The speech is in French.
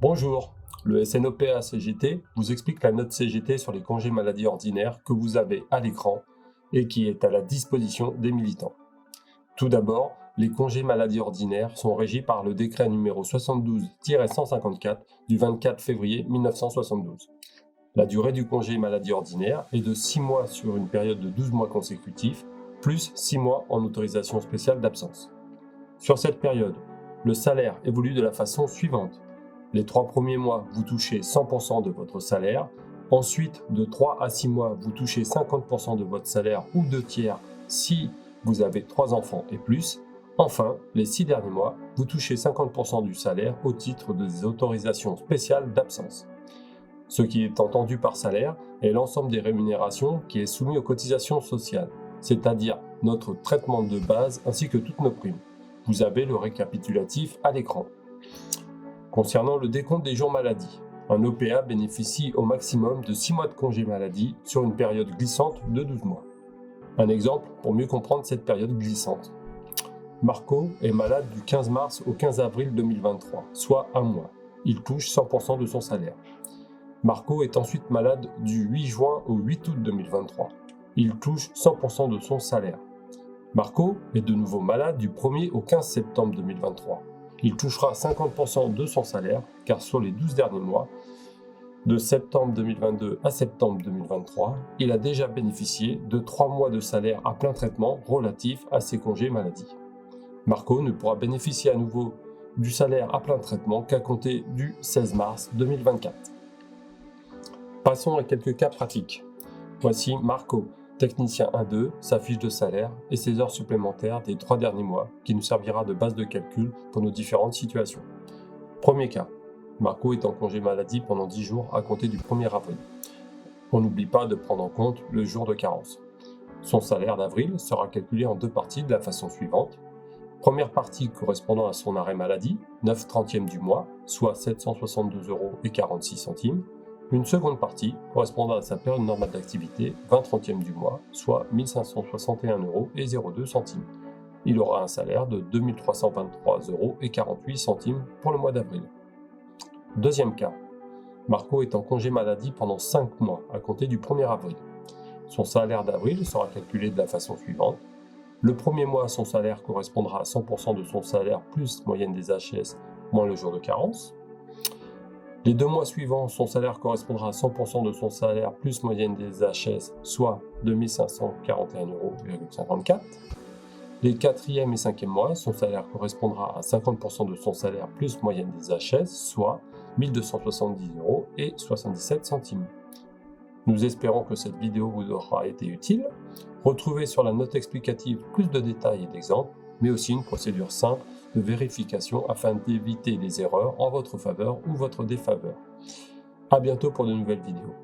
Bonjour, le SNOPA-CGT vous explique la note CGT sur les congés maladie ordinaires que vous avez à l'écran et qui est à la disposition des militants. Tout d'abord, les congés maladie ordinaires sont régis par le décret numéro 72-154 du 24 février 1972. La durée du congé maladie ordinaire est de 6 mois sur une période de 12 mois consécutifs, plus 6 mois en autorisation spéciale d'absence. Sur cette période, le salaire évolue de la façon suivante. Les 3 premiers mois, vous touchez 100% de votre salaire. Ensuite, de 3 à 6 mois, vous touchez 50% de votre salaire ou 2 tiers si vous avez 3 enfants et plus. Enfin, les 6 derniers mois, vous touchez 50% du salaire au titre des autorisations spéciales d'absence. Ce qui est entendu par salaire est l'ensemble des rémunérations qui est soumis aux cotisations sociales, c'est-à-dire notre traitement de base ainsi que toutes nos primes. Vous avez le récapitulatif à l'écran. Concernant le décompte des jours maladie, un OPA bénéficie au maximum de 6 mois de congé maladie sur une période glissante de 12 mois. Un exemple pour mieux comprendre cette période glissante. Marco est malade du 15 mars au 15 avril 2023, soit un mois. Il touche 100% de son salaire. Marco est ensuite malade du 8 juin au 8 août 2023. Il touche 100% de son salaire. Marco est de nouveau malade du 1er au 15 septembre 2023. Il touchera 50% de son salaire car sur les 12 derniers mois, de septembre 2022 à septembre 2023, il a déjà bénéficié de 3 mois de salaire à plein traitement relatifs à ses congés maladie. Marco ne pourra bénéficier à nouveau du salaire à plein traitement qu'à compter du 16 mars 2024. Passons à quelques cas pratiques. Voici Marco, technicien 1-2, sa fiche de salaire et ses heures supplémentaires des 3 derniers mois qui nous servira de base de calcul pour nos différentes situations. Premier cas, Marco est en congé maladie pendant 10 jours à compter du 1er avril. On n'oublie pas de prendre en compte le jour de carence. Son salaire d'avril sera calculé en 2 parties de la façon suivante. Première partie correspondant à son arrêt maladie, 9 trentièmes du mois, soit 772,46 €. Une seconde partie correspondant à sa période normale d'activité, 20 trentièmes du mois, soit 1561,02 €. Il aura un salaire de 2323,48 € pour le mois d'avril. Deuxième cas, Marco est en congé maladie pendant 5 mois à compter du 1er avril. Son salaire d'avril sera calculé de la façon suivante. Le premier mois, son salaire correspondra à 100% de son salaire plus moyenne des HS moins le jour de carence. Les 2 mois suivants, son salaire correspondra à 100% de son salaire plus moyenne des HS, soit 2541,54 €. Les 4e et 5e mois, son salaire correspondra à 50% de son salaire plus moyenne des HS, soit 1270,77 €. Nous espérons que cette vidéo vous aura été utile. Retrouvez sur la note explicative plus de détails et d'exemples, mais aussi une procédure simple de vérification afin d'éviter les erreurs en votre faveur ou votre défaveur. À bientôt pour de nouvelles vidéos.